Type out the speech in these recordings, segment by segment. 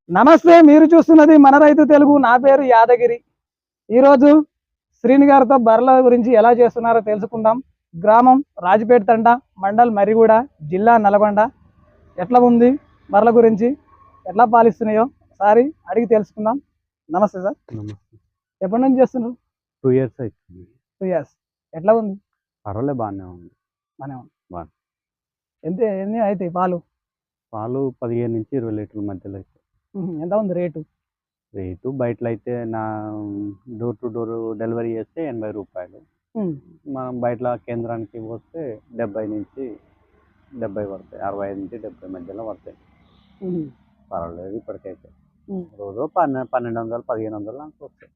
నమస్తే, మీరు చూస్తున్నది మన రైతు తెలుగు. నా పేరు యాదగిరి. ఈరోజు శ్రీని గారితో బర్రెల గురించి ఎలా చేస్తున్నారో తెలుసుకుందాం. గ్రామం రాజపేట తండ, మండల్ మరిగూడ, జిల్లా నల్గొండ. ఎట్లా ఉంది బర్రెల గురించి, ఎట్లా పాలిస్తున్నాయో ఒకసారి అడిగి తెలుసుకుందాం. నమస్తే సార్. నమస్తే. ఎప్పటి నుంచి చేస్తున్నారు? 2 ఇయర్స్ అవుతుంది. 2 ఇయర్స్. ఎట్లా ఉంది? పర్వాలేదు, బాగానే ఉంది. బాగానే ఉంది. బాగా. ఎన్ని అవుతాయి పాలు? పాలు 15 నుంచి 20 లీటర్ల మధ్యలో అవుతాయి. ఎంత ఉంది రేటు? రేటు బయటలో అయితే నా డోర్ టు డోర్ డెలివరీ చేస్తే 80 రూపాయలు. మనం బయట కేంద్రానికి పోస్తే 70 నుంచి 70 పడతాయి, 65 నుంచి 70 మధ్యలో పడతాయి. పర్వాలేదు ఇప్పటికైతే. రోజు 1200 1500 నాకు వస్తాయి.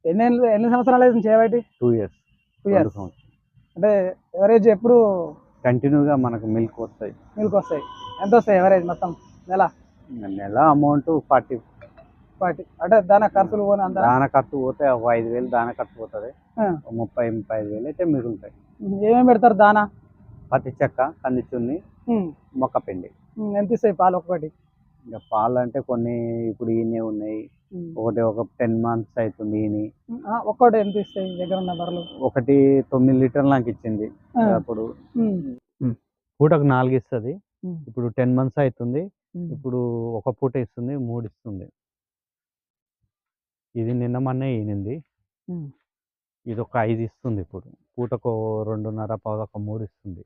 ఎన్ని సంవత్సరాలు అయితే చేయబట్టి? 2 ఇయర్స్. 2 ఇయర్స్. అంటే ఎవరేజ్ ఎప్పుడు కంటిన్యూగా మనకు మిల్క్ వస్తాయి. ఎంత వస్తాయి ఎవరేజ్ మొత్తం నెల అమౌంట్ 40 అంటే దాని ఖర్చులు పోనీ అంత? దాన ఖర్చు పోతే ఒక 5000 దాన ఖర్చు పోతుంది. 30-35 అయితే మిగులుతాయి. ఏమేమి పెడతారు దానా? పత్తి చెక్క, కంది చున్ని, మొక్క పిండి. ఎంత ఇస్తాయి పాలు ఒక్కటి? ఇంకా పాలు అంటే కొన్ని ఇప్పుడు ఈయనే ఉన్నాయి. ఒకటి 10 months అవుతుంది ఈయన. ఒక్కటి ఎంత ఇస్తాయి దగ్గర ఉన్న బర్రెలు? ఒకటి 9 లీటర్లు నాకు ఇచ్చింది. అప్పుడు పూటకు 4 ఇస్తుంది. ఇప్పుడు 10 months అవుతుంది. ఇప్పుడు ఒక పూట ఇస్తుంది, 3 ఇస్తుంది. ఇది నిన్న మొన్న ఈనింది. ఇది ఒక 5 ఇస్తుంది. ఇప్పుడు పూటకు 2.5 పావులకు 3 ఇస్తుంది.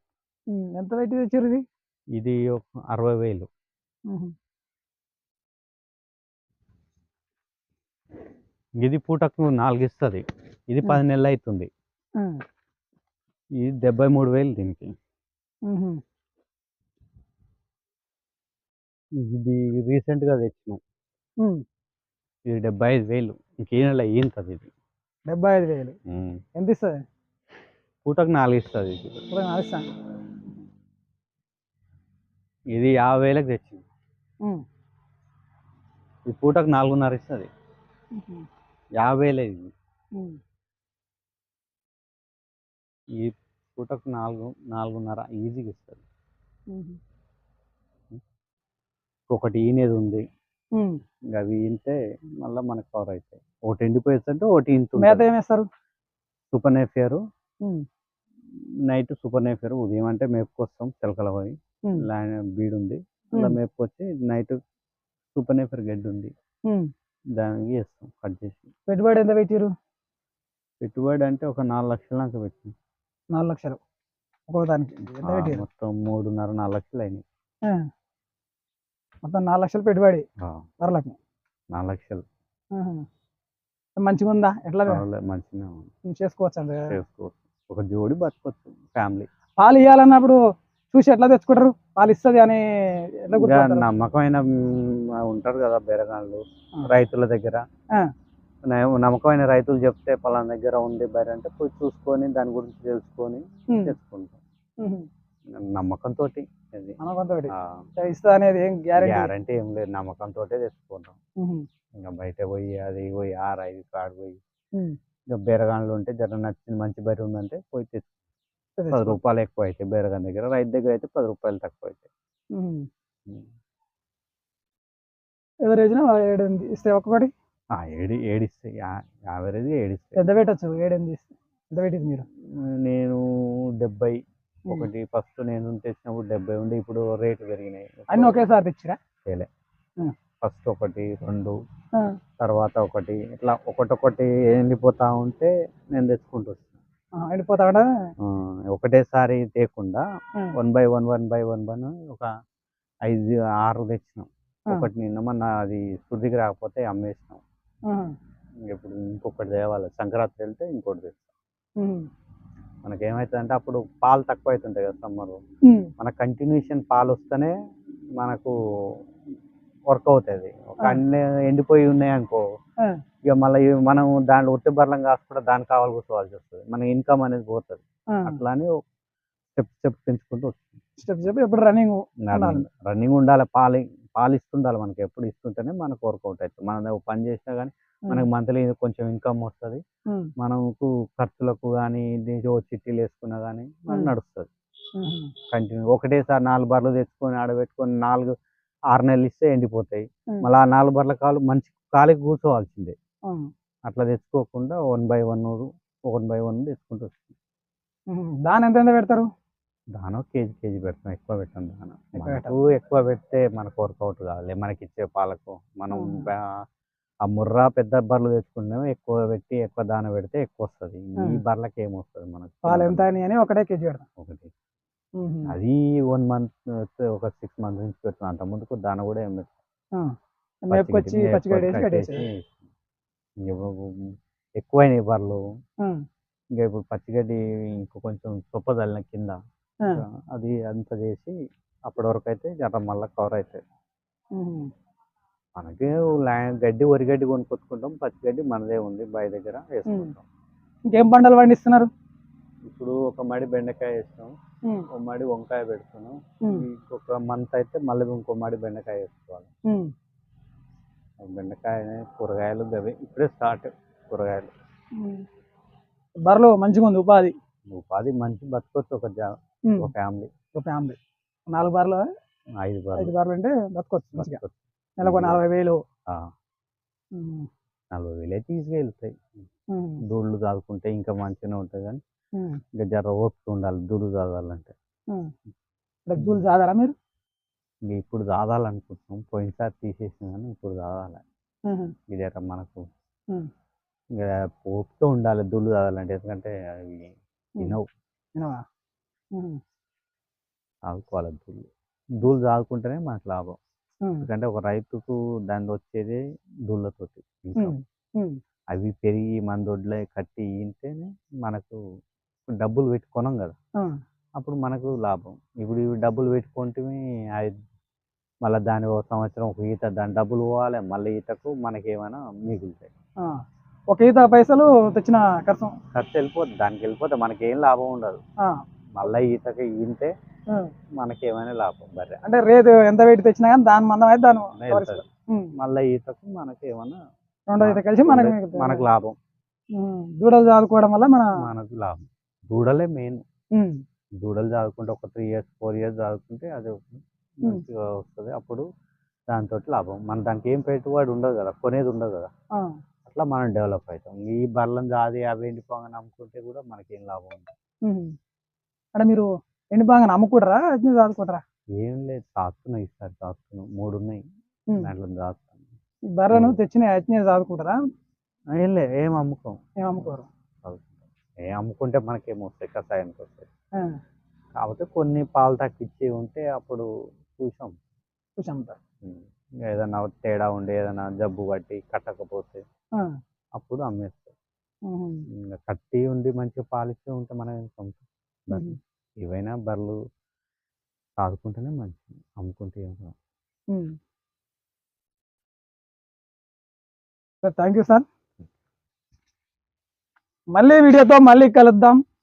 ఎంత పెట్టి తెచ్చారు ఇది? ఇది 60,000. ఇది పూటకు 4 ఇస్తుంది. ఇది 10 నెలలు అవుతుంది. ఇది 73,000 దీనికి. ఇది రీసెంట్గా తెచ్చినాం. ఇది 75,000. ఇంకే నెల ఈంతది. ఇది 75,000. ఎంత ఇస్తుంది? పూటకు 4 ఇస్తుంది. ఇది 50,000కి తెచ్చింది. ఈ పూటకు 4.5 ఇస్తుంది. 50,000 ఇది. ఈ పూటకు 4.5 ఈజీగా ఇస్తుంది. ఒకటి ఈనేది ఉంది. ఇంకా అవి ఈంటే మళ్ళీ మనకు కవర్ అవుతాయి. ఒకటి ఎండిపోయేస్తుంటే ఒకటి ఈంతుంది. మేత ఏమేస్తారు? Super Napier. Night super Napier. ఉదయం అంటే మేపుకొస్తాం చిలకల పోయి. బీడు ఉంది, అలా మేపుకొచ్చి నైట్ సూపర్ నేఫియర్ గడ్డి ఉంది, దానికి వేస్తాం కట్ చేసి. పెట్టుబడి ఎంత పెట్టారు? పెట్టుబడి అంటే ఒక 4 లక్షలు నాకు పెట్టింది. 4 లక్షలు ఒక్కోదానికి? మొత్తం 3.5-4 లక్షలు అయినాయి. మొత్తం 4 లక్షలు పెట్టుబడి బర్రెలకు. 4 లక్షలు. మంచిగా ఉందా? ఎట్లా మంచిగా చేసుకోవచ్చు? ఒక జోడి బతకొచ్చు ఫ్యామిలీ. పాలు ఇవ్వాలన్నప్పుడు చూసి ఎట్లా తెచ్చుకుంటారు? పాలు ఇస్తుంది అని నమ్మకమైన ఉంటారు కదా బేరగాళ్ళు, రైతుల దగ్గర. నమ్మకమైన రైతులు చెప్తే పలానా దగ్గర ఉంది బయట అంటే పోయి చూసుకొని దాని గురించి తెలుసుకొని తెచ్చుకుంటాం. నమ్మకంతో అనేది ఏం గ్యారంటీ ఏం లేదు. నమ్మకంతో తెచ్చుకుంటాం. ఇంకా బయట పోయి అది పోయి 6-5 కాడు పోయి ఇంకా బేరగాళ్ళు ఉంటే జర నచ్చింది మంచి బరి ఉందంటే పోయి తెచ్చు. 10 రూపాయలు ఎక్కువ అయితే బేరగాని దగ్గర, రైతు దగ్గర అయితే 10 రూపాయలు తక్కువ అయితే. ఎవరేజ్ 7 ఇస్తే ఒక్కొక్కటి 7 ఇస్తాయి. యావరేజ్ 7 ఇస్తాయి. ఎంత పెట్టచ్చు? 7-8 ఇస్తే ఎంత పెట్టింది మీరు? నేను 70. ఒకటి ఫస్ట్ నేను తెచ్చినప్పుడు 70 ఉండే, ఇప్పుడు రేటు పెరిగినాయి. అన్నీ ఒకేసారి తెచ్చిరా? ఫస్ట్ 1, 2, తర్వాత 1 ఇట్లా ఒకటొకటి ఎండిపోతా ఉంటే నేను తెచ్చుకుంటూ వస్తాను. ఎండిపోతా ఒకటేసారి తేకుండా 1 by 1 ఒక 5-6 తెచ్చినాం. ఒకటి నిన్న మొన్న అది శుద్ధికి రాకపోతే అమ్మేసినాం. ఇప్పుడు ఇంకొకటి తేవాలి. సంక్రాంతి వెళ్తే ఇంకోటి తెస్తాం. మనకేమవుతుందంటే అప్పుడు పాలు తక్కువ అవుతుంటాయి కదా సమ్మర్. మన కంటిన్యూషన్ పాలు వస్తేనే మనకు వర్క్ అవుతుంది. ఒక అన్ని ఎండిపోయి ఉన్నాయి అనుకో, ఇక మళ్ళీ మనం దాంట్లో ఉట్టి బర్లం కాసుకుంటే దానికి కావాలి కూర్చోవాల్సి వస్తుంది. మన ఇన్కమ్ అనేది పోతుంది. అట్లా అని స్టెప్ పెంచుకుంటూ వస్తుంది. స్టెప్ ఎప్పుడు రన్నింగ్ ఉండాలి. పాలు ఇస్తుండాలి. మనకి ఎప్పుడు ఇస్తుంటేనే మనకు వర్కౌట్ అవుతుంది. మనం పని చేసినా కానీ మనకు మంత్లీ కొంచెం ఇన్కమ్ వస్తుంది. మనకు ఖర్చులకు కానీ చిట్టీలు వేసుకున్నా కానీ మనకు నడుస్తుంది. కంటిన్యూ ఒకటేసారి 4 బర్రెలు తెచ్చుకొని ఆడబెట్టుకొని 6 నెలలు ఇస్తే ఎండిపోతాయి. ఉమ్, మళ్ళీ ఆ 4 బర్రెల కాలు మంచి కాలికి కూర్చోవాల్సిందే. ఉమ్, అట్లా తెచ్చుకోకుండా 1/1 తెచ్చుకుంటూ వస్తుంది. దాని ఎంత పెడతారు? దానం కేజీ పెడతాం, ఎక్కువ పెట్టాం దానం. ఎక్కువ మనకు పెట్టాలి. ఎక్కువ పెడితే మనకు వర్కౌట్ కావాలి. మనకి ఇచ్చే పాలకు మనం ఉమ్, ఆ ముర్రా పెద్ద బర్రెలు తెచ్చుకుంటేమో ఎక్కువ పెట్టి ఎక్కువ దాన పెడితే ఎక్కువ వస్తుంది. ఈ ఉమ్. బర్రెలకి ఏమొస్తుంది మనకు? పాలు ఎంత అని ఒకటే కేజీ పెడతాం. ఒకటి ఉహు, అది 1 మంత్ ఒక 6 మంత్స్ నుంచి పెడుతున్నాం. అంత ముందుకు దాన కూడా ఏం పెట్టాం. ఆ, మేపుకొచ్చి పచ్చిగడ్డి వేసి కట్టేసి. ఎక్కువైనాయి బర్రెలు. ఉమ్, ఇంకా ఇప్పుడు పచ్చిగడ్డి ఇంకో కొంచెం చొప్ప చల్లిన కింద ఆ, అది అంత చేసి అప్పటి వరకు అయితే జర మళ్ళీ కవర్ అవుతాయి. ఉహు, మనకి వరిగడ్డి కొనుక్కొచ్చుకుంటాం. పచ్చిగడ్డి మనదే ఉంది, బావి దగ్గర వేసుకుంటాం. ఇంకేం పంటలు పండిస్తున్నారు? ఇప్పుడు ఒక మడి బెండకాయ వేస్తాం, ఉమ్, ఒక మడి వంకాయ పెడుతున్నాం. ఉమ్, ఇంకొక మంత్ అయితే మళ్ళీ ఇంకో మడి బెండకాయ వేసుకోవాలి. ఉమ్, బెండకాయ కూరగాయలు అవి ఇప్పుడే స్టార్ట్. కూరగాయలు ఉమ్. బర్రెలు మంచిగా ఉంది ఉపాధి. ఉపాధి మంచి బతకొచ్చు ఒక ఉమ్, ఒక ఫ్యామిలీ. ఒక ఫ్యామిలీ 4 బర్రెలు 5 5 బర్రెలు బర్రెలు అంటే బతకొచ్చు మంచిగా. బతకొచ్చు. నెలకు 40,000. ఆ, 40,000 అయితే ఈజీగా వెళ్తాయి. దూళ్ళు చదువుకుంటే ఇంకా మంచిగానే ఉంటుంది, కానీ ఇంకా జర ఓపిక ఉండాలి దూళ్ళు చదవాలంటే. డబ్బులు చాదారా మీరు? ఇంక ఇప్పుడు చదవాలనుకుంటున్నాం. పోయినసారి తీసేసినాం కానీ ఇప్పుడు చదవాలి. ఇదే మనకు ఇంకా ఓపిక ఉండాలి దూళ్ళు చదవాలంటే, ఎందుకంటే అవి తినవు. ఆదుకోవాలి దూళ్ళు చదువుకుంటేనే మనకు లాభం. ఎందుకంటే ఒక రైతుకు దాని వచ్చేది దూళ్ళతోటి. ఇంకా అవి పెరిగి మన దొడ్లే కట్టి ఈంటేనే మనకు డబ్బులు పెట్టి కొనం కదా, అప్పుడు మనకు లాభం. ఇప్పుడు ఇవి డబ్బులు పెట్టుకుంటే మళ్ళీ దాని ఒక సంవత్సరం ఒక ఈత దాని డబ్బులు పోవాలి, మళ్ళీ ఈతకు మనకి ఏమైనా మిగులుతాయి. ఒక ఈత పైసలు తెచ్చిన ఖర్చు వెళ్ళిపోతుంది, దానికి వెళ్ళిపోతే మనకేం లాభం ఉండదు. మళ్ళీ ఈతకి ఈంటే మనకి ఏమైనా లాభం. బర్రె అంటే రేటు ఎంత పెట్టి తెచ్చినా కానీ దాని మందం అయితే దాని వెళ్తుంది. మళ్ళీ ఈతకు మనకి ఏమైనా రెండో ఈత కలిసి మనకు లాభం. దూడలు చదువుకోవడం వల్ల మనకు లాభం. దూడలే మెయిన్. దూడలు చదువుకుంటే ఒక 3 years 4 years చదువుకుంటే అది మంచిగా వస్తుంది. అప్పుడు దాంతో లాభం. మన దానికి ఏం పెట్టుబడి ఉండదు కదా, కొనేది ఉండదు కదా, అట్లా మనం డెవలప్ అవుతాం. ఈ బర్రెలను జాది అవి ఎండిపోగానే అమ్ముకుంటే కూడా మనకేం లాభం ఉండదు. అంటే మీరు ఎండిపోగానే అమ్ముకుంటారా చదువుకుంటారా? ఏం లేదు, చాస్తున్నాం. ఈసారి చాస్తున్నాం, 3 ఉన్నాయి దాంట్లో చాస్తున్నాం. బర్రెను తెచ్చిన అట్నే చదువుకుంటారా? ఏం లేదు, ఏం అమ్ముకోరు. చదువుకుంటాం. అమ్ముకుంటే మనకేమో వస్తాయి, కషాయానికి వస్తాయి. కాకపోతే కొన్ని పాలు తగ్గించి ఉంటే అప్పుడు చూసాం ఏదైనా తేడా ఉండి ఏదైనా జబ్బు పట్టి కట్టకపోతే అప్పుడు అమ్మేస్తాం. ఇంకా కట్టి ఉండి మంచిగా పాలిస్తూ ఉంటే మనం ఎంత ఇవైనా బర్రెలు సాదుకుంటేనే మంచిది, అమ్ముకుంటే ఏమో. Thank you sir. మళ్ళీ వీడియోతో మళ్ళీ కలుద్దాం.